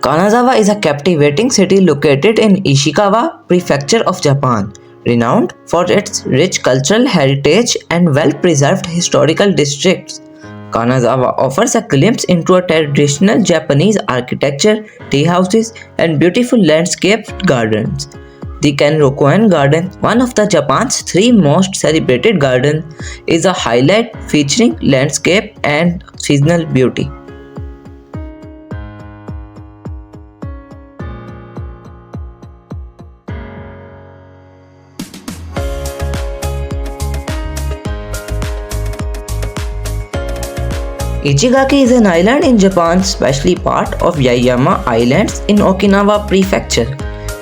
Kanazawa is a captivating city located in Ishikawa Prefecture of Japan, renowned for its rich cultural heritage and well-preserved historical districts. Kanazawa offers a glimpse into a traditional Japanese architecture, tea houses, and beautiful landscaped gardens. The Kenrokuan Garden, one of the Japan's three most celebrated gardens, is a highlight featuring landscape and seasonal beauty. Ichigaki is an island in Japan, especially part of Yaeyama Islands in Okinawa Prefecture,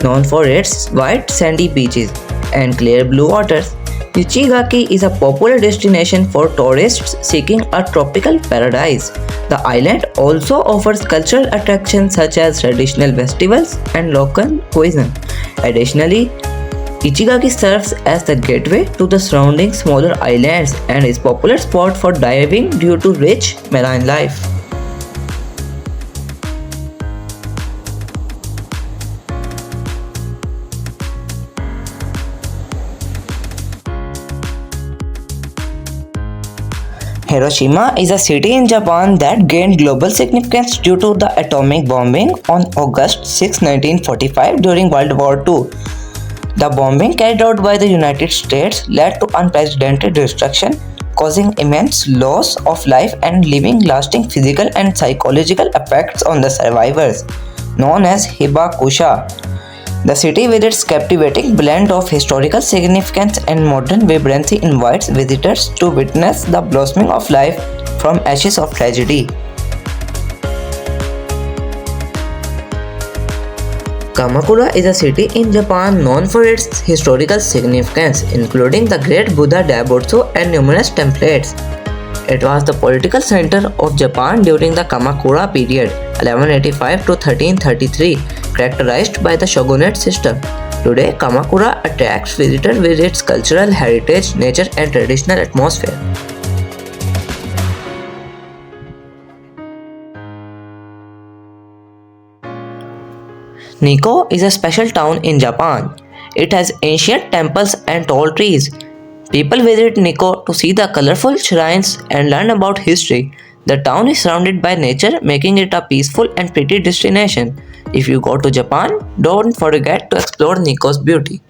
known for its white sandy beaches and clear blue waters. Ichigaki is a popular destination for tourists seeking a tropical paradise. The island also offers cultural attractions such as traditional festivals and local cuisine. Additionally, Ichigaki serves as the gateway to the surrounding smaller islands and is a popular spot for diving due to rich marine life. Hiroshima is a city in Japan that gained global significance due to the atomic bombing on August 6, 1945 during World War II. The bombing carried out by the United States led to unprecedented destruction, causing immense loss of life and leaving lasting physical and psychological effects on the survivors, known as Hibakusha. The city, with its captivating blend of historical significance and modern vibrancy, invites visitors to witness the blossoming of life from ashes of tragedy. Kamakura is a city in Japan known for its historical significance, including the Great Buddha Daibutsu and numerous temples. It was the political center of Japan during the Kamakura period, 1185 to 1333, characterized by the shogunate system. Today, Kamakura attracts visitors with its cultural heritage, nature, and traditional atmosphere. Nikko is a special town in Japan. It has ancient temples and tall trees. People visit Nikko to see the colorful shrines and learn about history. The town is surrounded by nature, making it a peaceful and pretty destination. If you go to Japan, don't forget to explore Nikko's beauty.